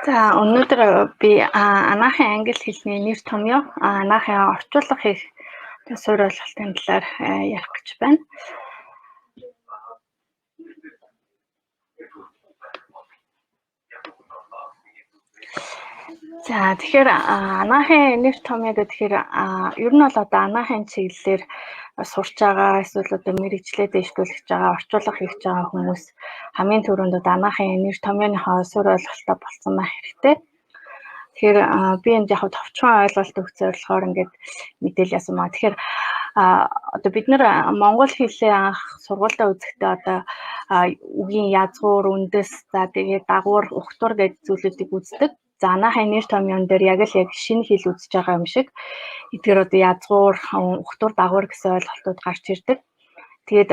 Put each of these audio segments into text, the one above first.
За өнөөдөр би анаахын англи хэлний нэр томьёо анаахын орчуулга хийх суурь ойлголтын талаар ярих гэж байна. За тэгэхээр анаахын нэр томьёо гэхээр ер нь бол одоо анаахын чиглэлээр сурч байгаа эсвэл одоо мэрэгчлээ дэвшүүлж байгаа орчуулга хийж байгаа хүмүүс хамгийн түрүүнд одоо анаахын нэр томьёоныхоо суурь ойлголтоо болсон байх хэрэгтэй. Тэгэхээр би энд яг товчхон ойлголт өгөх зорилгоор ингээд мэдээлэл яасан маа. Тэгэхээр одоо бид нэр монгол хэлээ анх сургуультаа үзэхдээ одоо үгийн язгуур, үндэс, за тэгээд дагуур, ухтур гэдэг зүйлүүдийг үздэг. За анаахын нэр томьёон дээр яг шинэ хэл үзэж байгаа юм шиг эдгээр одоо язгуур, ухтур, дагуур гэсэн ойлголтууд гарч ирдэг. Тэгээд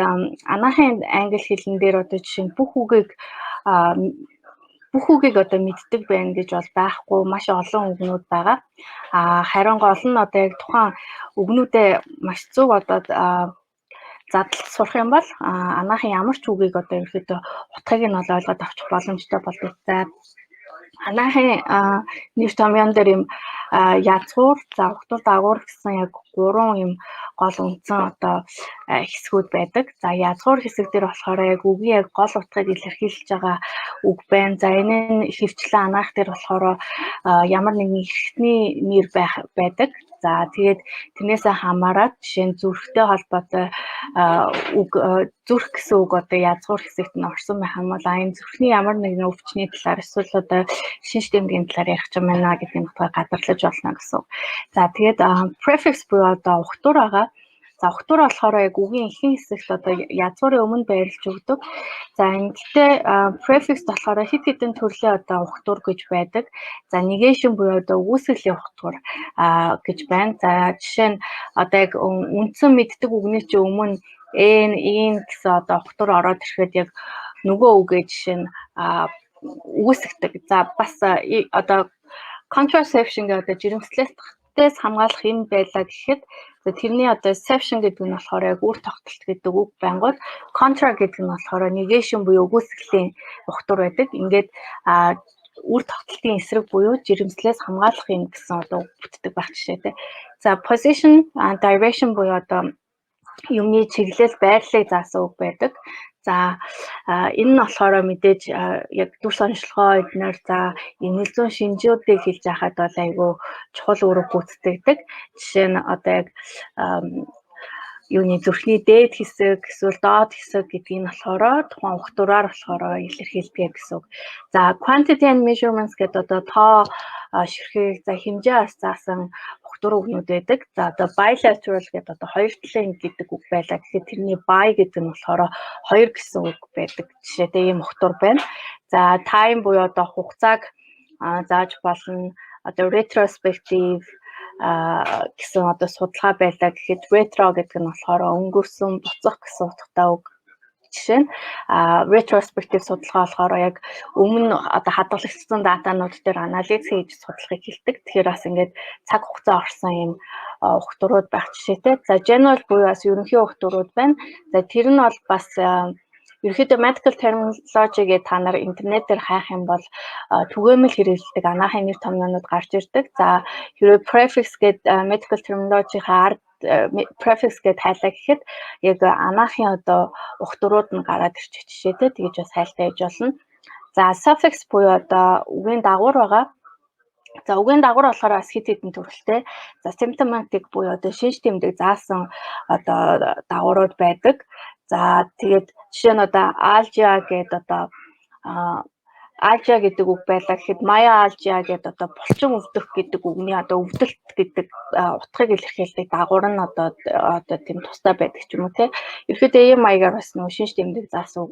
анаахын англи хэлэн дээр одоо жишээ нь бүх үгийг одоо мэддэг байна гэж бол байхгүй, маш олон үгнүүд байгаа. Харин гол нь одоо яг тухайн үгнүүдээ маш зөв одоо задлж сурах юм бол анаахын ямар ч үгийг одоо ерөөдөө утгыг нь бол ойлгоод авчих боломжтой болдог. За анаахын нэр томьёон дээр юм язгуур, за ухтур, дагуур гэсэн яг 3 юм гол үндсэн одоо хэсгүүд байдаг. За язгуур хэсэг дээр болохоор яг үгийн яг гол утгыг илэрхийлж байгаа үг байна. За энэ нь хөвчлэн анаах дээр болохоор ямар нэгэн эрхтний нэр байдаг. За тэгээд тэрнээсээ хамаарат жишээ нь зүрхтэй холбоотой үг зүрх гэсэн үг одоо язгуур хэсэгт нь орсон байх юм бол энэ зүрхний ямар нэгэн өвчний талаар эсвэл одоо шинж тэмдгийн талаар ярих юм байна гэдгийг утгаар гадарлаж болно гэсэн. За тэгээд prefix буюу одоо ухтур байгаа. За ухтур болохоор яг үгийн ихэнх хэсэгт одоо язгуурын өмнө байрлаж өгдөг. За ингэхдээ prefix болохоор хэд хэдэн төрлийн одоо ухтур гэж байдаг. За negation буюу одоо үүсгэлийн ухтур гэж байна. За жишээ нь одоо яг үндсэн мэддэг үгний чинь өмнө ин гэсэн одоо ухтур ороод ирэхэд яг нөгөө үгээ жишээ нь үүсгдэг. За бас одоо contraception гэдэг одоо жирэмслэлтээс хамгаалах юм байлаа гэхэд тэрний одоо exception гэдэг нь болохоор яг үр тогтолт гэдэг үг байнгут contra гэдэг нь болохоор negation буюу үгүйсгэлийн ухтур байдаг. Ингээд үр тогтолтын эсрэг буюу жирэмслээс хамгаалах юм гэсэн одоо бүтдэг байх жишээтэй. За position, direction буюу одоо юмны чиглэл, байрлалыг заасан үг байдаг. За энэ нь болохоор мэдээж яг дүр сонирхолгоо эднэр за нэлээд шинжүүдийг хэлж яхад бол айгүй чухал үүрэг гүйцэтгэдэг. Жишээ нь одоо яг юуны зүрхний дээд хэсэг эсвэл доод хэсэг гэдгийг нь болохоор тухайн ухтураар болохоор илэрхийлдэг гэсэн үг. За quantity and measurements гэдэг одоо тоо ширхэг за хэмжээ ас заасан ухтур үгнүүд байдаг. За одоо bilateral гэдэг одоо хоёр талын гэдэг үг байлаа. Тэгэхээр тэрний bi гэдэг нь болохоор хоёр гэсэн үг байдаг. Жишээтэй ийм ухтур байна. За time буюу одоо хугацааг зааж болно. Одоо retrospective гэсэн одоо судалгаа байлаа гэхэд retro гэдэг нь болохоор өнгөрсөн буцах гэсэн утгатай үг. Жишээ нь retrospective судалгаа болохоор яг өмнө одоо хадгалагдсан датанууд дээр анализ хийж судалгыг хэлдэг. Тэгэхээр бас ингээд цаг хугацаа орсон юм ухтурууд байх жишээтэй. За general буюу бас ерөнхий ухтурууд байна. За тэр нь бол бас ерөнхийдөө medical terminology гэдэг та нар интернетээр хайх юм бол түгээмэл хэрэглэдэг анаахын нэр томьёонууд гарч ирдэг. За хэрвээ prefix гэдэг medical terminology-ийн ард prefix гэд хайлаа гэхэд яг анаахын одоо ухтурууд нь гараад ирчих жишээтэй. Тэгэж бас хайлтаа хийж болно. За suffix буюу одоо үгийн дагуур байгаа. За үгийн дагуур болохоор бас хэд хэдэн төрөлтэй. За symptomatic буюу одоо шинж тэмдэг заасан одоо дагуурууд байдаг. За тэгээд жишээ нь одоо algia гэдэг одоо algia гэдэг үг байлаа гэхэд myalgia гэдэг одоо булчин өвдөх гэдэг үгний одоо өвдөлт гэдэг утгыг илэрхийлдэг дагуур нь одоо тийм тустай байдаг ч юм уу те. Ерөнхийдөө ийм маягаар бас нэг шинж тэмдэг заасан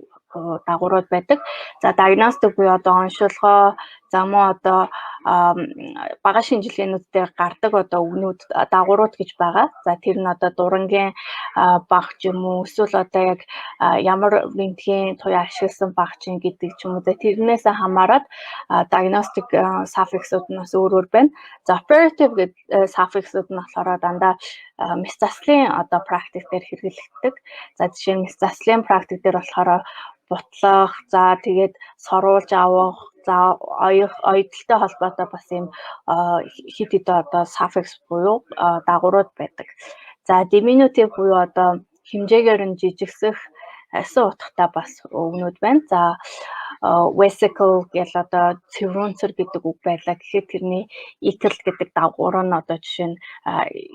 дагуурууд байдаг. За diagnostic буюу одоо оншилгоо за мөн одоо бага шинжилгээнүүд дээр гардаг одоо үгнүүд дагуурууд гэж байгаа. За тэр нь одоо дурангийн багч юм уу эсвэл одоо яг ямар бэнтгийн туяа ашигласан багч гэдэг ч юм уу. За тэрнээс хамаарат diagnostic suffix-ууд нь бас өөр өөр байна. За operative гэдэг suffix-ууд нь болохоор дандаа мэс заслын одоо практик дээр хэрэглэгддэг. За жишээ нь мэс заслын практик дээр болохоор бутлах, за тэгээд соруулж авах, За оёдолтой холбоотой бас ийм хит хэдэн одоо suffix буюу дагаврууд байдаг. За diminutive буюу одоо хэмжээгээр нь жижигсэх асан утгатай бас үгнүүд байна. За vesicle гэл одоо цэврүүнцэр гэдэг үг байлаа. Гэхэд тэрний equal гэдэг дагавар нь одоо жишээ нь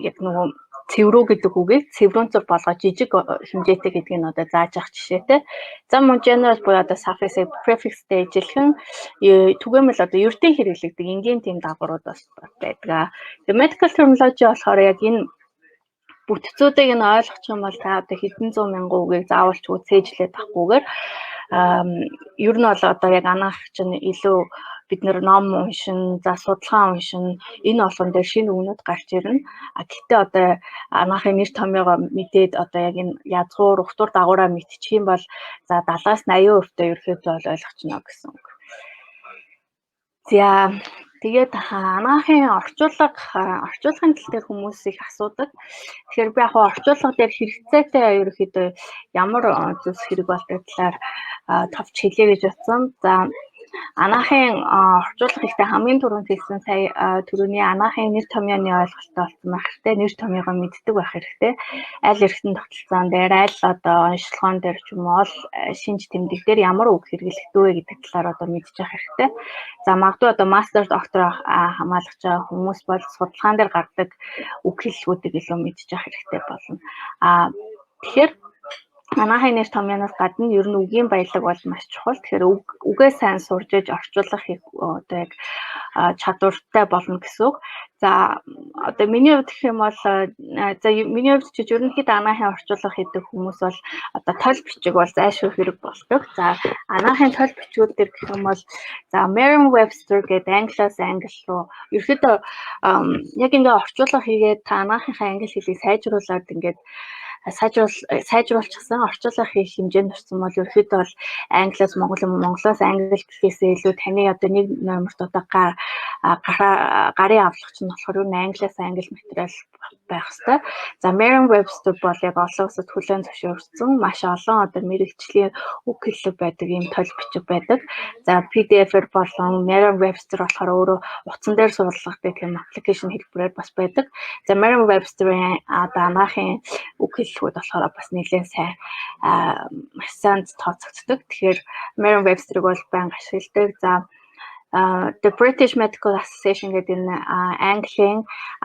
яг нөгөө цэврүү гэдэг үгийг цэврүүнцэр болгож жижиг хэмжээтэй гэдгийг нь одоо зааж авах жишээтэй. За мөн general буюу одоо suffix prefixтэй ижилхэн түгээмэл одоо ердийн хэрэглэгдэг энгийн тийм дагаврууд бас байдаг. Тэгээ medical terminology болохоор яг энэ бүтцүүдийг нь ойлгох юм бол та одоо хэдэн зуун мянган үгийг заавалч цээжлээд авахгүйгээр ер нь бол одоо яг анаах чинь илүү бид нэр ном уншин, за судалгаа уншин энэ болгон дээр шинэ үгнүүд гарч ирнэ. Гэхдээ одоо анаахын нэр томьёогоо мэдээд одоо яг энэ язгуур, утвар дагавраа мэдчих юм бол за 70-80% ерөөхдөө бол ойлгочихно гэсэн үг. За тэгээд анаахын орчуулгын тал дээр хүмүүс их асуудаг. Тэгэхээр би яг орчуулга дээр хэрэгцээтэй ерөөхдөө ямар зүйлс хэрэг болдог талаар товч хэлье гэж бодсон. За анаахын орчуулга ихтэй хамгийн түрүүнд хэлсэн сая түрүүний анаахын нэр томьёоны ойлголттой болсон байх хэрэгтэй. Нэр томьёогоо мэддэг байх хэрэгтэй. Аль эрхтэн тогтолцоон дээр, аль одоо онцлогоон дээр ч юм уу шинж тэмдэг дээр ямар үг хэрэглэгдэх вэ гэдэг талаар одоо мэдчих хэрэгтэй. За магадгүй одоо мастер доктор хамгаалж байгаа хүмүүс бол судалгаан дээр гардаг үг хэллэгүүдийг илүү мэдчих хэрэгтэй болно. Тэгэхээр анаахын нэр томьёоноос гадна ер нь үгийн баялаг бол маш чухал. Тэгэхээр үгээ сайн сурж иж орчуулах одоо яг чадвартай болно гэсэн үг. За одоо миний хувьд гэх юм бол миний хувьд ч ерөнхийдөө анаахын орчуулга хийдэг хүмүүс бол одоо тойл бичиг бол зайлшгүй хэрэг болдог. За анаахын тойл бичгүүд төр гэх юм бол за Merriam-Webster гэдэг англиас англи руу ерөнхийдөө яг ингээ орчуулга хийгээд та анаахынхаа англи хэлийг сайжруулад ингээд сайжруулчихсан орчуулга хийх хэмжээнд орсон бол ерөөхдөө бол англиас монгол юм монголоос англи гэхээсээ илүү таны одоо нэг номерт одоо гарын авлагч нь болохоор ер нь англиас англи материал байх хэвээр. За Merriam-Webster бол яг олон улсад хүлээн зөвшөөрсөн маш олон одоо мэрэгжлийн үг хэллэг байдаг ийм тойл бичиг байдаг. За PDF-ээр болон Merriam-Webster болохоор өөрөө утсан дээр суулгадаг тийм аппликейшн хэлбэрээр бас байдаг. За Merriam-Webster-ийн анаахын үг хэллэгүүд болохоор бас нэлээд сайн маш сайн тооцогддог. Тэгэхээр Merriam-Webster-ыг бол байнга ашигладаг. За The British Medical Association гэдэг энэ Английн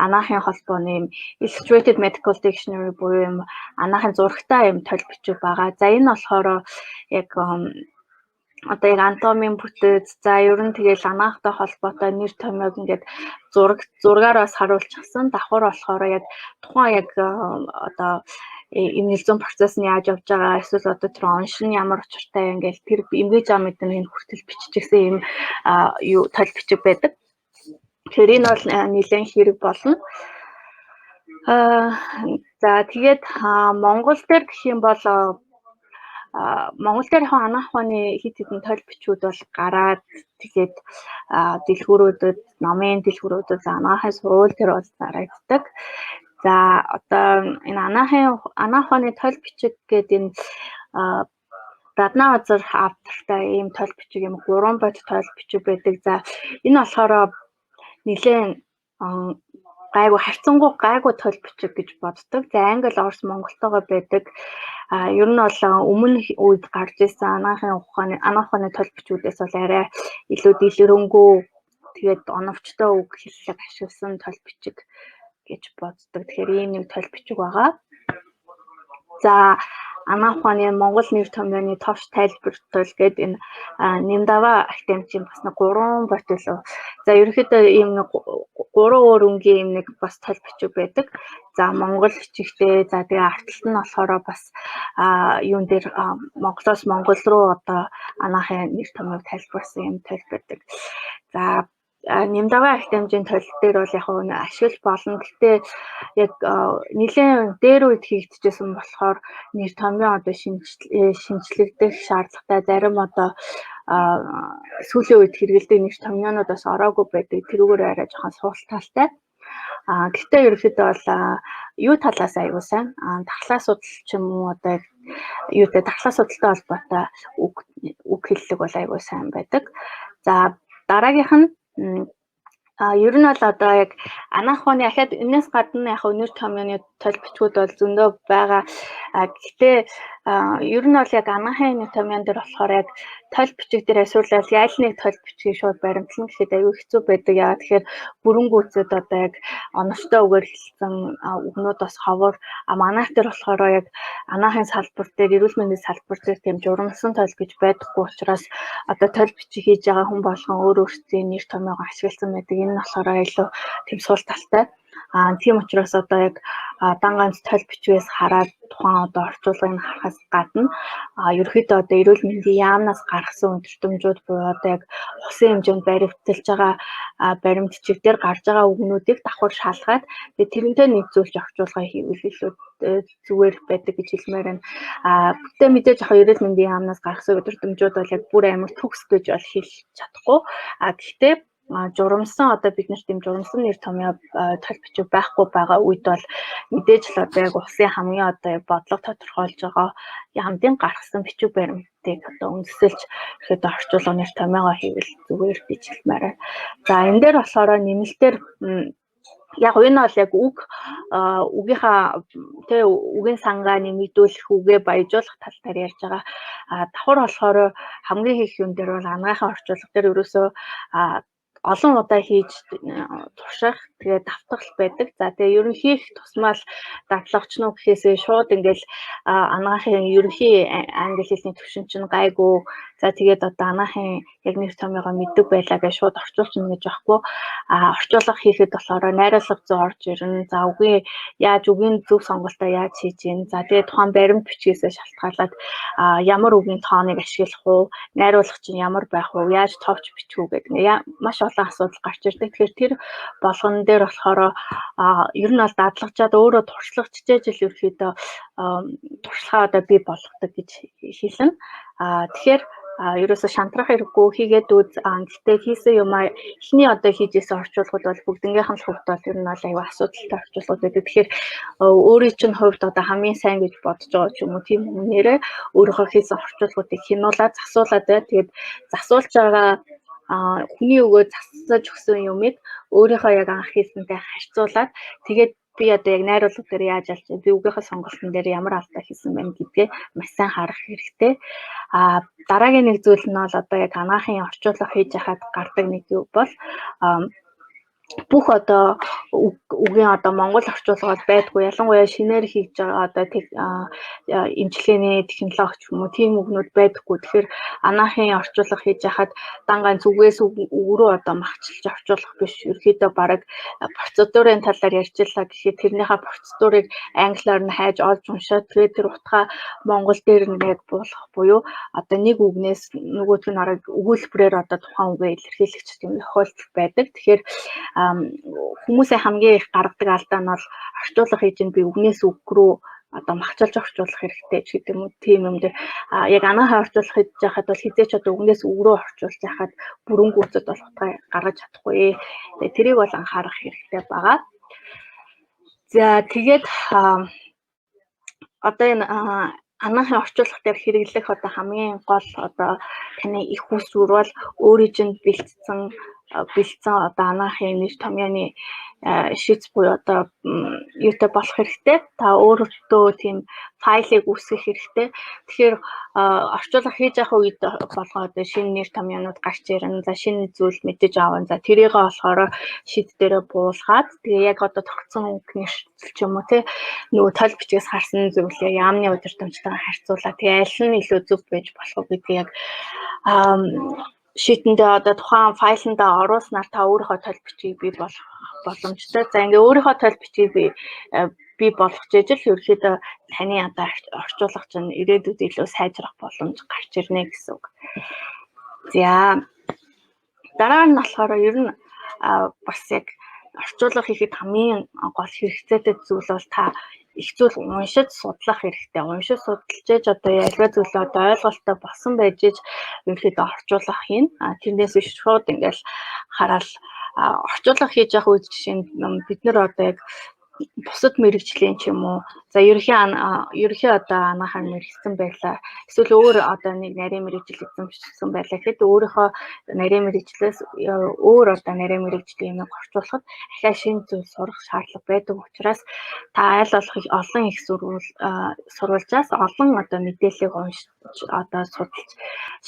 анаахын холбооны Illustrated Medical Dictionary буюу юм анаахын зурагтай юм тойл бичиг байгаа. За энэ болохоор яг одоо яг анатомийн бүтэц за ер нь тэгэл анаахтай холбоотой нэр томьёог ингээд зургаар бас харуулчихсан. Давхар болохоор яг тухайн яг одоо эмнэлзэн процесс нь яаж явж байгаа эсвэл одоо тэр оншин ямар учиртай ингээл тэр эмгэж байгаа мэднэ хүртэл биччихсэн юм юу тойл бичиг байдаг. Тэгэхээр энэ бол нэлээд хэрэг болно. За тэгээд Монгол дээр гэх юм бол Монгол дээр анаах ухааны хит хитэн тойл бичгүүд бол гараад тэгээд дэлгүүрүүдэд номын дэлгүүрүүдэд анаахын сургууль дээр бол зарагддаг. За одоо энэ анаах ухааны тойл бичиг гэдэг энэ Раднаа Азар автортай ийм тойл бичиг юм 3 бод тойл бичиг байдаг. За энэ болохоор нэлээд гайгүй тойл бичиг гэж боддог. За англи, орос, монголтойгоо байдаг. Ер нь бол өмнө үед гарч ирсэн анаах ухааны тойл бичгүүдээс бол арай илүү дэлгэрэнгүй тэгээд оновчтой үг хэллэг ашигласан тойл бичиг гэж боддог. Тэгэхээр ийм нэг тойл бичиг байгаа. За анаах ухааны Монгол нэр томьёоны товч тайлбар тойл гэдэг энэ Нимдава академичийн бас 3 бот илүү. За ерөнхийдөө ийм 3 өөр өнгийн ийм нэг бас тойл бичиг байдаг. За Монгол бичигтэй. За тэгээ арталт нь болохоор бас юун дээр Монголоос Монгол руу одоо анаахын нэр томьёог тайлбарсан юм тойл байдаг. За Нимдава академичийн тойл дээр бол яг нь ашиглаж болно. Гэхдээ яг нэлээд дээр үед хийгдчихсэн болохоор нэр томьёо одоо шинжлэгдэх шаардлагатай зарим одоо сүүлийн үед хэрэгэлдэг нэр томьёонуудаас ороогүй байдаг. Тэрүүгээр арай жоохон суулталтай. Гэхдээ ерөөхдөө бол юу талаас аягүй сайн дахлаа судал ч юм уу одоо юутай дахлаа судалтай холбоотой үг хэллэг бол аягүй сайн байдаг. За дараагийнх нь ер нь бол одоо яг анаах ухааны ахаад энэс гадна яг нэр томьёоны тол бичгүүд бол зөндөө байгаа. Гэхдээ ер нь бол яг анаахын нэр томьёон дээр болохоор яг тол бичиг дээр асуулал ял нэг тол бичгийг шууд баримтлан гэхэд аюу хэцүү байдаг. Яагаад тэгэхээр бүрэнгүүцэд одоо яг оновчтой үгээр хэлсэн үгнүүд бас ховор. Манайх дээр болохоор яг анаахын салбар дээр эрүүл мэндийн салбар дээр тийм журамсан тол гэж байдаггүй учраас одоо тол бичиг хийж байгаа хүн болгон өөрсдийн нэр томьёогоо ашигласан байдаг. Энэ нь болохоор илүү тийм сул талтай. Тийм учраас одоо яг дан ганц тол бичгээс хараад тухайн одоо орчуулгыг харахаас гадна ерөөхдөө одоо эрүүл мэндийн яамнаас гаргасан өдөртөмжүүд буюу одоо яг усын хэмжээнд баримталж байгаа баримтчиг дээр гарч байгаа үгнүүдийг давхар шалгаад тэрнтэй нэгзүүлж орчуулга хийвэл илүү зүгээр байдаг гэж хэлмээр байна. Гэтэ мэдээж яг эрүүл мэндийн яамнаас гаргасан өдөртөмжүүд бол яг бүр амар төгс гэж бол хэлж чадахгүй. Гэхдээ журамсан одоо бид нарт тийм журамсан нэр томьёо тол бичиг байхгүй байгаа үед бол мэдээж л одоо яг усын хамгийн одоо бодлого тодорхойлж байгаа яамдын гаргасан бичиг баримтыг одоо үндэслэлж ихэд орчуулга нэр томьёогоо хийвэл зүгээр гэж хэлмээр байна. За энэ дээр болохоор нэмэлтээр яг энэ бол яг үгийнхаа тэ үгийн сангаа нэмэгдүүлэх үгээ баяжуулах тал дээр ярьж байгаа. Давхар болохоор хамгийн их юм дээр бол анагаахын орчуулга дээр ерөөсөө олон удаа хийж турших тэгээд давтгал байдаг. За тэгээд ерөнхий тусмал даглагч нь гэхээсээ шууд ингээл анагаахын ерөнхий англи хэлний төвшин чинь гайгүй. За тэгээд одоо анагаахын яг нэр томьёогоо мэддэг байлаа гэж шууд орчуулчихна гэж байхгүй. Орчуулга хийхэд болохоор найруулга зүй орж ирнэ. За үгийн зөв сонголтоо яаж хийж гин. За тэгээд тухайн баримт бичгээс шалтгаалаад ямар үгийн тооныг ашиглах уу, найруулга чинь ямар байх уу, яаж товч бичих үү гэдэг маш олон асуудал гарч ирдэг. Тэгэхээр тэр болгон дээр болохоор ер нь бол дадлагчаад өөрөө туршлагач жижиг ерөөхдөө туршлагаа одоо бий болгодог гэж хэлнэ. Тэгэхээр ерөөсө шантрах хэрэггүй хийгээд үз. Гэхдээ хийсэн юмаа эхний одоо хийжсэн орчуулгууд бол бүгднгийнх нь хувьд бол ер нь бол аюу асуудалтай орчуулгууд байдаг. Тэгэхээр өөрийн чинь хувьд одоо хамгийн сайн гэж бодож байгаа ч юм уу тийм нэрээ өөрийнхөө хийсэн орчуулгуудыг хянуулаад засуулаад бай. Тэгээд засуулж байгаа хүний өгөө засаж өгсөн юмыг өөрийнхөө яг анх хийсэнтэй харьцуулаад тэгээд би одоо яг найруулга дээр яаж алж би үгийнхээ сонголтын дээр ямар алдаа хийсэн байна гэдгээ маш сайн харах хэрэгтэй. Дараагийн нэг зүйл нь бол одоо яг анагаахын орчуулга хийж яхад гардаг нэг юу бол бүх одоо үгийн одоо монгол орчуулгад байдгүй ялангуяа шинээр хийж байгаа одоо эмчилгээний технологи ч юм уу тийм үгнүүд байдаггүй. Тэгэхээр анагаахын орчуулга хийж яхад дан ганц үгээс үг рүү одоо махчилж орчуулах биш. Ерөөхдөө бараг процедурын талаар ярьжлаа гэхэд тэрнийхээ процедурыг англиар нь хайж олж уншаад тэгээд тэр утгаа монгол дээр нь яг буулгах буюу одоо нэг үгнээс нөгөөх нь арга өгүүлбэрээр одоо тухайн үгээ илэрхийлэх юм тохиолдол байдаг. Тэгэхээр хүмүүсийн хамгийн их гаргадаг алдаа нь бол орчуулга хийж би үгнээс үг рүү одоо махчилж орчуулах хэрэгтэй ч гэдэг юм уу тийм юм дээр яг анагаахын орчуулга хийж байхад бол хизээч одоо үгнээс үг рүү орчуулж байхад бүрэнгүүцэд бол утгаа гаргаж чадахгүй. Тэгээ тэрийг бол анхаарах хэрэгтэй байгаа. За тэгээд одоо энэ анагаахын орчуулга дээр хэрэглэх одоо хамгийн гол одоо таны их усүр бол өөрийн чинь бэлдсэн одоо анагаахын нэр томьёоны шийдс буюу одоо юутай болох хэрэгтэй. Та өөртөө тийм файлыг үүсгэх хэрэгтэй. Тэгэхээр орчуулга хийж явах үед болгоо одоо шинэ нэр томьёонууд гарч ирнэ. За шинэ зүйл мэдэж авна. За тэрийг болохоор шийд дээрээ буулгаад тэгээ яг одоо тогтсон үг нэрчил ч юм уу те нөгөө тол бичгээс харсан зүйлээ яамны удирдамжтайгаар харьцуулаад тэгээ аль нь илүү зөв байж болох вэ гэдгийг яг шийтэндээ одоо тухайн файландаа оруулснаар та өөрийнхөө тол бичгийг бий болгох боломжтой. За ингээ өөрийнхөө тол бичгийг бий болгож ижил ерөөхдөө таны одоо орчуулга чинь ирээдүйд илүү сайжрах боломж гарч ирнэ гэсэн үг. За дараа нь болохоор ер нь бас яг орчуулга хийхэд хамгийн гол хэрэгцээтэй зүйл бол та их зүйл уншиж судлах хэрэгтэй. Уншиж судалж ээж одоо ялгаа зүйлээ одоо ойлголттой болсон байж ээж ерөөхдөө орчуулга хийн. Тэрнээс биш шууд ингээл хараад орчуулга хийж явах үед жишээ нь бид нар одоо яг бусад мэрэгжлийн ч юм уу за ерөнхий одоо анаахаар мэрэгсэн байлаа эсвэл өөр одоо нэг нарийн мэрэгжил эзэмшсэн байлаа гэхэд өөрийнхөө нарийн мэрэгжлээс өөр одоо нарийн мэрэгжлийн юм орчуулахад ахиа шинэ зүйл сурах шаардлага байдаг учраас та аль болох олон их сурвалжаас олон одоо мэдээллийг уншиж одоо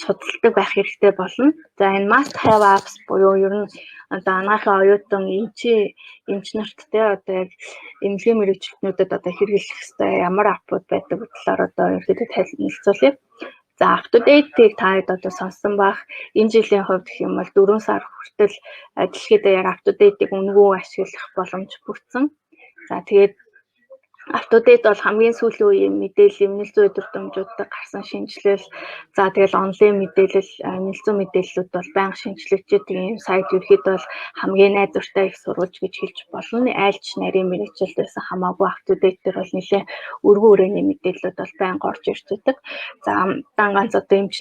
судалдаг байх хэрэгтэй болно. За энэ must have apps буюу ер нь одоо анаахын оюутан эмч нарт те одоо яг эмнэлгийн мэрэгчлэнүүдэд одоо хэрэглэх ёстой ямар аппууд байдаг талаар одоо ерөнхийдөө танилцуулъя. За up-to-date-ийг та хэд одоо сонссон бах энэ жилийн хувьд гэх юм бол 4 сар хүртэл дэлхийд яг up-to-date-ийг үнэгүй ашиглах боломж бүрдсэн. За тэгээд up-to-date бол хамгийн сүүлийн үеийн мэдээлэл, нэлээд өдөртөмжүүдтэй гарсан шинжилэл, за тэгэл онлайн мэдээлэл, нэлээд мэдээллүүд бол байнга шинжлэгдэж ийм сайт ерөөхдөө бол хамгийн найдвартай их сурвалж гэж хэлж болно. Айлч нарийн мэрэгжилд байсан хамаагүй up-to-date дээр бол нэлээд өргөн хүрээний мэдээллүүд бол байнга орж ирж байдаг. За ганц одоо эмч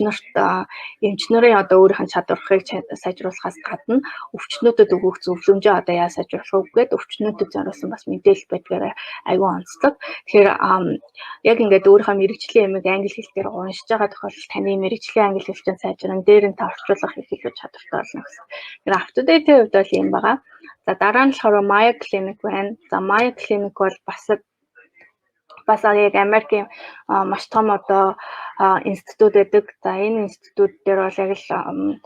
нарын одоо өөрийнх нь чадварыг сайжруулахаас гадна өвчтнүүдэд өгөх зөвлөмжөө одоо яаж сайжруулах вэ гэдэг өвчтнүүдэд зориулсан бас мэдээлэл байдгаараа аюул онцлог. Тэгэхээр яг ингээд өөрийнхөө мэрэгжлийн ямиг англи хэл дээр уншиж байгаа тохиолдолд таны мэрэгжлийн англи хэлчин сайжран дээр нь та орчуулах их илүү чадвартай болно гэсэн. Тэгэхээр up-to-date-ийн хувьд бол юм байгаа. За дараа нь болохоор Maya Clinic байна. За Maya Clinic бол бас яг Америкийн маш том одоо институт байдаг. За энэ институт дээр бол яг л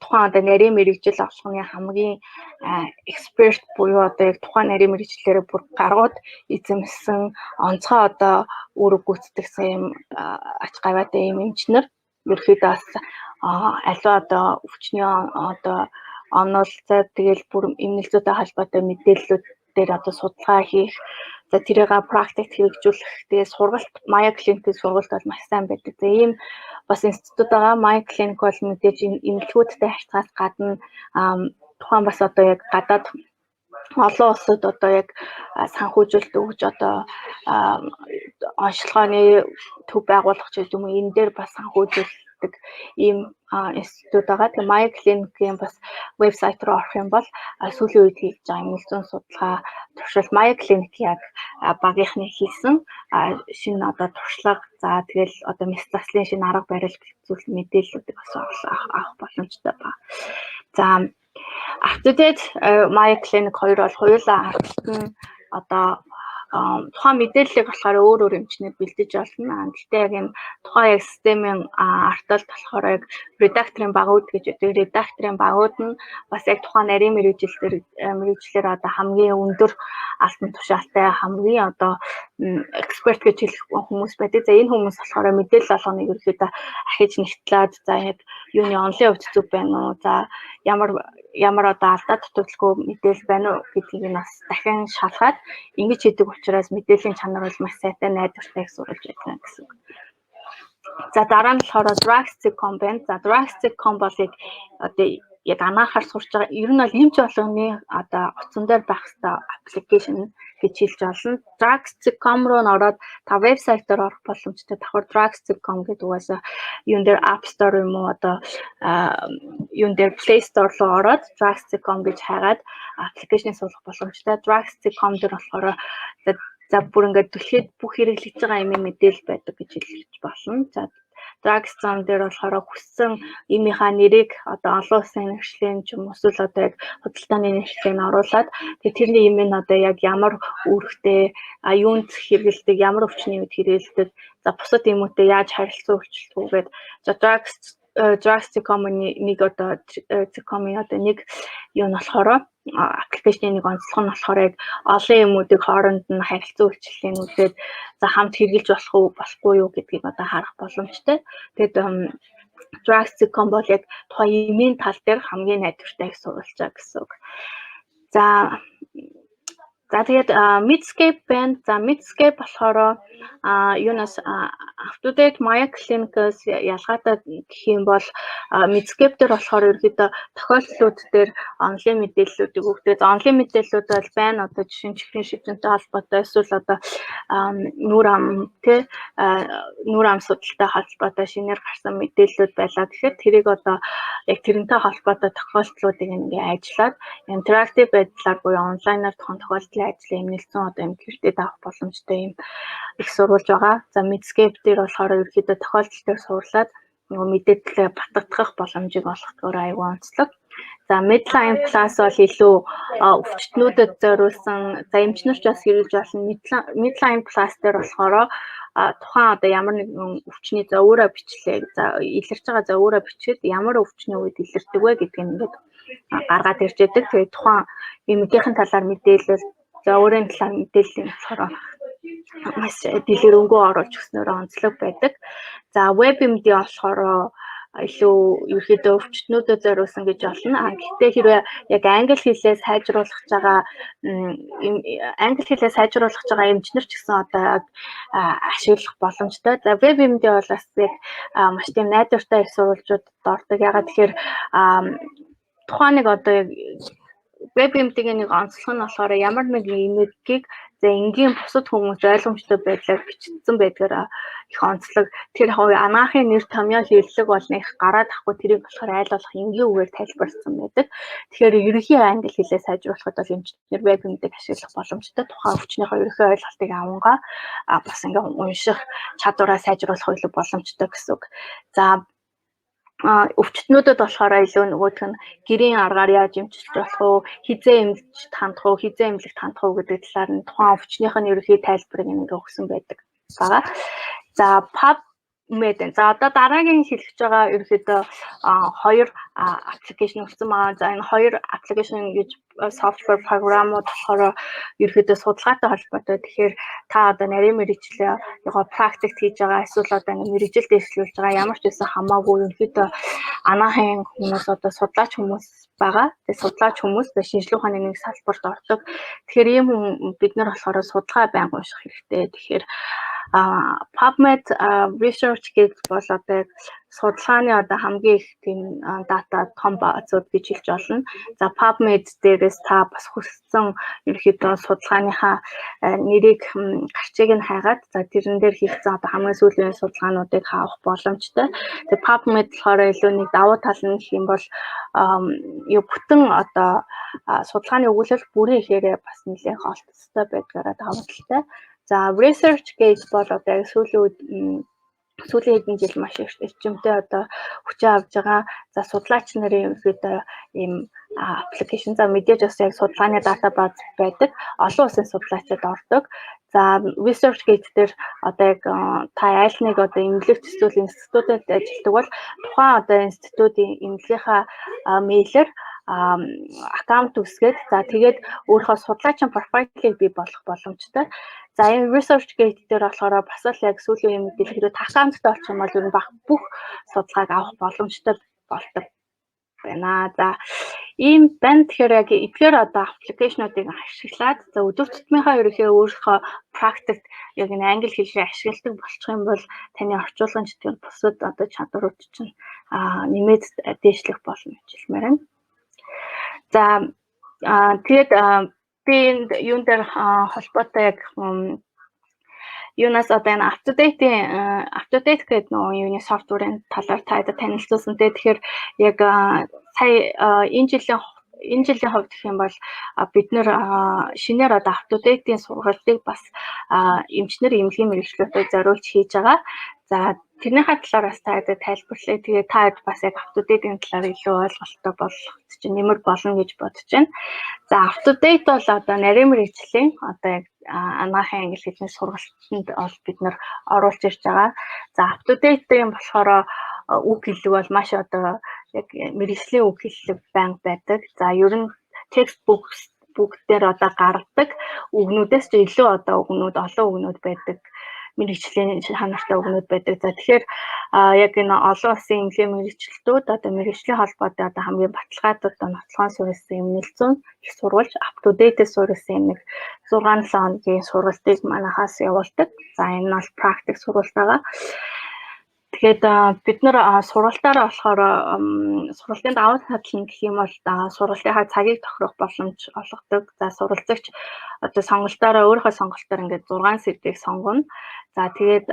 тухайн одоо нарийн мэрэгжил авахны хамгийн эксперт буюу одоо яг тухайн нарийн мэрэгчлэрээ бүр гарууд эзэмсэн онцгой одоо үүрэг гүйцэтгэсэн юм ач гавьяатай юм эмчнэр ерөөхдөө бас аливаа одоо өвчний одоо онолцоо тэгэл бүр эмнэлзүүтэй холбоотой мэдээллүүд дээр одоо судалгаа хийх за тэрийг практикт хэрэгжүүлэх тэгээ сургалт Maya Clinic-ийн сургалт бол маш сайн байдаг. За ийм бас институт байгаа. Maya Clinic бол мэдээж эмнэлгүүдтэй харьцаас гадна тухайн бас одоо яг гадаад олон улсад одоо яг санхүүжилт өгж одоо онцлогооны төв байгуулах ч юм уу энэ дээр бас санхүүжилдэг ийм институт байгаа. Тэгээ Maya Clinic-ийн бас вебсайт руу орох юм бол сүүлийн үед хийж байгаа эмнэлзүүн судалгаа туршилт Maya Clinic яг багийнхны хийсэн шинэ одоо туршлага за тэгэл одоо мэс заслын шинэ арга барил зүйл мэдээллүүдийг бас авах боломжтой байна. За up-to-date Maya Clinic хоёр бол хоёулаа аргалт нь одоо тухайн мэдээллийг болохоор өөр эмчнэр бэлдэж олно. Гэхдээ яг энэ тухайн яг системийн арталт болохоор яг редакторын багууд гэж үүдэг. Редакторын багууд нь бас яг тухайн нарийн мэрэгчлэр одоо хамгийн өндөр алтан тушаалтай хамгийн одоо эксперт гэж хэлэх хүмүүс байдаг. За энэ хүмүүс болохоор мэдээлэл олгоныг ерөөхдөө ахиж нэгтлээд за яг юуны онлайн хувьд зүг байна уу? За ямар одоо алдаа дутагдaltaгүй мэдээлэл байна уу гэдгийг нь бас дахин шалгаад ингэж хийдэг учраас мэдээллийн чанар бол маш сайтай найдвартай их сурвалж байна гэсэн үг. За дараа нь болохоор Drugs.com байна. За Drugs.com бол одоо яг анаахаар сурч байгаа. Ер нь бол эмч болгоны одоо утсан дээр байх хэвээр аппликейшн гэж хэлж олно. Drugs.com руу ороод та вебсайтаар орох боломжтой. Давхар Drugs.com гэдэг угаасаа юун дээр App Store юм уу одоо юун дээр Play Store руу ороод Drugs.com гэж хайгаад аппликейшн суулгах боломжтой. Drugs.com дээр болохоор за бүр ингээд дэлхийд бүх хэрэглэж байгаа юм мэдээлэл байдаг гэж хэлж болно. За Drugs.com дээр болохоор хүссэн эмийнхаа нэрийг одоо олон улсын нэгжлийн ч юм уу эсвэл одоо яг худалдааны нэгжлийг оруулаад тэгээ тэрний эм нь одоо яг ямар үүрэгтэй юунд хэрэгэлдэг, ямар өвчний үед хэрэгэлдэг, за бусад эмүүтэй яаж харилцан үйлчлдэг гэдэг. За Drugs.com-ийн нэг одоо нэг юу нь болохоор аппликейшны нэг онцлог нь болохоор яг олон эмүүдийг хооронд нь харилцан үйлчлэлийн үедээ за хамт хэрэгжилж болох уу болохгүй юу гэдгийг одоо харах боломжтой. Тэгээд Drugs.com бол яг тухайн эмийн тал дээр хамгийн найдвартай их сурвалжаа гэсэн үг. За тэгээд Medscape байна. За Medscape болохоор юунаас up-to-date Maya Clinic-аас ялгаатай гэх юм бол Medscape дээр болохоор ерөөдөө тохиолдлууд дээр онлайн мэдээллүүдийг өгдөг. Онлайн мэдээллүүд бол байна. Одоо жишээ нь чихрийн шивжинтэй холбоотой эсвэл одоо нүур ам судалтай холбоотой шинээр гарсан мэдээллүүд байлаа. Тэгэхээр тэрийг одоо яг тэрнтэй холбоотой тохиолдлуудыг ингээ ажиллаад интерактив байдлаар буюу онлайнаар тухайн тохиолдлыг мэргэжлийн ажлын нэлсэн одоо юм кредит авах боломжтой юм их сурвалж байгаа. За Medscape дээр болохоор ерөөхдөө тохиолдол дээр суурлаад нөгөө мэдээлэлээ батгах боломжийг олгохоор аюул онцлог. За Medline Plus бол илүү өвчтнүүдэд зориулсан за эмчнэрч бас хэрэгж болно. Medline Plus дээр болохоор тухайн одоо ямар нэгэн өвчний за өөрөө бичлээ. За илэрч байгаа за өөрөө бичээд ямар өвчний үед илэрдэг вэ гэдгийг ингээд гаргаад ирж байдаг. Тэгээд тухайн эмнэлгийн талаар мэдээлэл за өөрийн талаар мэдээлэл нь болохоор маш дэлгэрэнгүй оруулж өгснөөр онцлог байдаг. За WebMD болохоор илүү ерөөхдөө өвчтнүүдэд зориулсан гэж болно. Гэхдээ хэрвээ яг англи хэлээ сайжруулах байгаа эмчнэр ч гэсэн одоо ашиглах боломжтой. За WebMD бол бас яг маш тийм найдвартай их сурвалжууд ордог. Ягаад тэгэхээр тухайн нэг одоо WebMD-ийн нэг онцлог нь болохоор ямар нэг эмэдгийг за энгийн бусад хүмүүс ойлгомжтой байдлаар бичсэн байдгаар их онцлог. Тэр хувь анагаахын нэр томьёо хэрлэг болно их гараад ахгүй тэрийг болохоор айлуулах энгийн үгээр тайлбарласан байдаг. Тэгэхээр ерөнхий англи хэлээ сайжруулахад бол эмчнэр WebMD-г ашиглах боломжтой. Тухайн өвчнийхөө ерөнхий ойлголтыг авангаа бас ингээ унших чадвараа сайжруулах илүү боломжтой гэсэн үг. За өвчтнүүдэд болохоор илүү нөгөөх нь гэрийн аргаар яаж эмчилж болох уу, хизээ эмчилж хандах уу, хизээ эмнэлэгт хандах уу гэдэг талаар нь тухайн өвчнийх нь ерөнхий тайлбарыг ингээ өгсөн байдаг. За PubMed. За одоо дараагийн хэлж байгаа ерөнхийдөө хоёр аппликейшн өгсөн байгаа. За энэ хоёр аппликейшн гэж software програмууд болохоор ерөнхийдөө судалгаатай холбоотой. Тэгэхээр та одоо нарийн мэргэжлээ ягаа практик хийж байгаа эсвэл одоо ингэ мэргэжил дэвшлүүлж байгаа ямар ч байсан хамаагүй ерөнхийдөө анаахын хүмүүс одоо судлаач хүмүүс байгаа. Тэгээ судлаач хүмүүс шинжилгээ ухааны нэг салбарт ордог. Тэгэхээр ийм бид нар болохоор судалгаа байнга унших хэрэгтэй. Тэгэхээр PubMed research гэж бол одоо судалгааны одоо хамгийн их тийм дата том базууд гэж хэлж болно. За PubMed дээрээс та бас хүссэн ерөнхийдөө судалгааныхаа нэрийг гарчиг нь хайгаад за тэрэн дээр хийгдсэн одоо хамгийн сүүлийн судалгаануудыг хаах боломжтой. Тэгээ PubMed болохоор илүү нэг давуу тал нь гэх юм бол бүтэн одоо судалгааны өгүүлэл бүрийн ихээрээ бас нэлээд олцтой байдгаараа давуу талтай. За ResearchGate бол одоо сүүлийн хэдэн жил маш эрчимтэй одоо хүчин авж байгаа. За судлаач нарын ерөөдөө ийм аппликейшн за мэдээж бас яг судалгааны датабаз байдаг. Олон улсын судлаачид ордог. За ResearchGate дээр одоо яг та аль нэг одоо эмнэлэгт эсвэл институтад ажилладаг бол тухайн одоо институтын эмнэлгийнхаа мэйлэр аккаунт үсгээд за тэгээд өөрийнхөө судлаачийн профайлыг бий болгох боломжтой. За энэ ResearchGate дээр болохоор бас л яг сүүлийн юм мэдээлэл хэрэг аккаунттай болчих юм бол ер нь бүх судалгааг авах боломжтой болдог байна. За ийм байна. Тэгэхээр яг эдгээр одоо аппликейшнуудыг ашиглаад за өдөр тутмынхаа ерөнхий өөрийнхөө практикт яг энэ англи хэлээр ашигладаг болчих юм бол таны орчуулгын чигээр бусад одоо чадварууд чинь нэмээд дээшлэх болно гэж хэлмээр байна. За тэгээд би юун дээр холбоотой яг юунаас одоо энэ up-to-date гэдэг нөгөө юуны софтверийн талаар танилцуулсан. Тэгэхээр яг сая энэ жилийн хувьд гэх юм бол бид нэр шинээр одоо up-to-date-ийн сургалтыг бас эмчнэр эмнэлгийн мэргэжлүүдэд зориулж хийж байгаа. За тэрнийхээ талаар бас тайлбарлая. Тэгээ та бас яг up-to-date-ийн талаар илүү ойлголттой болох чинь нэмэр болно гэж бодож байна. За up-to-date бол одоо нарийн мэргэжлийн одоо яг анагаахын англи хэлний сургалтанд бол бид нэр оруулж ирж байгаа. За up-to-date юм болохоор үг хэллэг бол маш одоо яг мэргэжлийн үг хэллэг байнга байдаг. За ер нь textbook дээр одоо гаргадаг үгнүүдээс ч илүү одоо олон үгнүүд байдаг. Мэргэжлийн ханартай үгнүүд байдаг. За тэгэхээр яг энэ олон улсын эмнэлгийн мэргэжилтүүд одоо мэргэжлийн холбоотой одоо хамгийн баталгаатай одоо нотлохоон суурилсан эмнэлзүүн их сурвалж up-to-date суурилсан юм нэг 6-7 хоногийн сургалтыг манайхаас явуулдаг. За энэ нь бол практик сургалт байгаа. Тэгээд бид нар сургалтаараа болохоор сургалтын давуу тал нь гэх юм бол сургалтынхаа цагийг тохирох боломж олгодог. За суралцагч одоо сонголтоороо өөрийнхөө сонголтоор ингээд 6 сэдвийг сонгоно. За тэгээд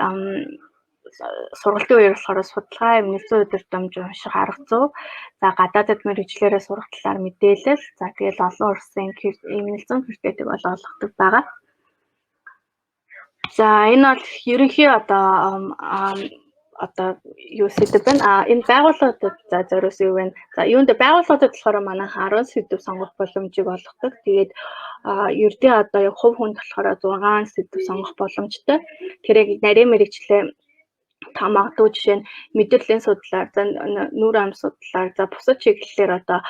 сургалтын үеэр болохоор судалгаа нэлээд удирдамж унших арга зүй. За гадаадд мэргэжлэрээ сурах талаар мэдээлэл. За тэгэл олон улсын нэлээд критерийг бол олгодог байгаа. За энэ бол ерөнхий одоо юу сэдв байна. Энэ байгууллагуудад за зориулсан юу вэ? За юунд байгууллагуудад болохоор манай 10 сэдв сонгох боломжийг олгодог. Тэгээд ердөө одоо яг хувь хүнд болохоор 6 сэдв сонгох боломжтой. Тэрийг нарийн мэргэжлээ та магадгүй жишээ нь мэдрэлийн судлаар, за нүр ам судлаар, за бусад чиглэлээр одоо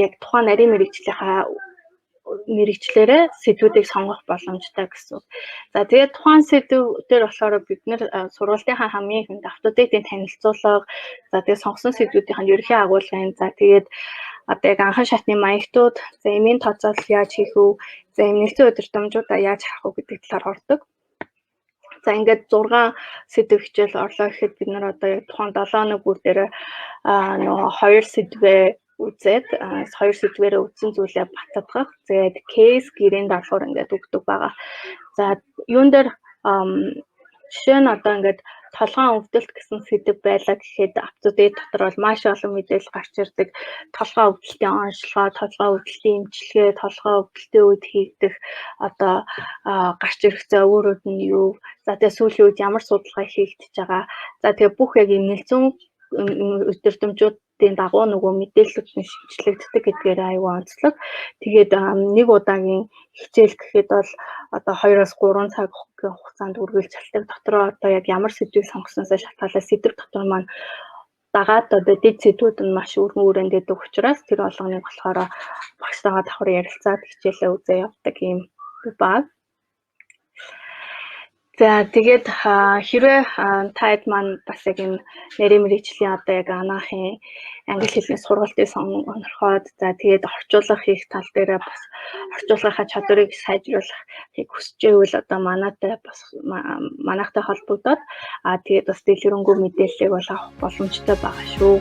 яг тухайн нарийн мэргэжлээрээ сэдвүүдийг сонгох боломжтой гэсэн. За тэгээд тухайн сэдв дээр болохоор бид нэр сургалтынхаа хамгийн ихэнд автодидийн танилцуулга, за тэгээд сонгосон сэдвүүдийн ерөнхий агуулгын, за тэгээд одоо яг анхан шатны маягтууд, за эмийн тооцоолол яаж хийх вэ, за эмнэлзэн удирдамжуудаа яаж харах вэ гэдэг талаар ордог. За ингээд 6 сэдв хичээл орлоо гэхэд бид нар одоо яг тухайн 7 хоног бүр дээр нөгөө 2 сэдвээ үзээд 2 сэдвээрээ үзсэн зүйлээ баттгах. Тэгээд кейс гэрээний даалгавар ингээд өгдөг байгаа. За юун дээр жишээ нь одоо ингээд толгойн өвдөлт гэсэн сэдв байлаа гэхэд автодид дотор бол маш олон мэдээлэл гарч ирдэг. Толгойн өвдөлтийн онцлогоо, толгойн өвдөлтийн эмчилгээ, толгойн өвдөлтийн үед хийгдэх одоо гарч ирэх зовоорууд нь юу? За тэгээ сүүлийн үед ямар судалгаа хийгдэж байгаа? За тэгээ бүх яг нэлээд удирдамжуудын дагуу нөгөө мэдээлэлүүд нь шинжлэгддэг гэдгээр аюул онцлог. Тэгээд нэг удаагийн хичээл гэхэд бол одоо 2-3 цаг хугацаанд үргэлжилдэг. Дотроо одоо яг ямар сэдвийг сонгосноосоо шалтгаалаад сэдв дотор маань дагаад одоо дэд сэдвүүд нь маш өргөн хүрээнд байдаг учраас тэр болгоныг болохоор багштайгаа давхар ярилцаад хичээлээ үзээ явдаг юм баг. За тэгээд хэрвээ таад маань бас яг энэ нарийн мэргэжлийн одоо яг анаахын англи хэлний сургалтыг сонирхоод за тэгээд орчуулга хийх тал дээр бас орчуулгынхаа чадварыг сайжруулахыг хүсэж байвал одоо манайтай холбогдоод тэгээд бас дэлгэрэнгүй мэдээллийг бол авах боломжтой байгаа шүү.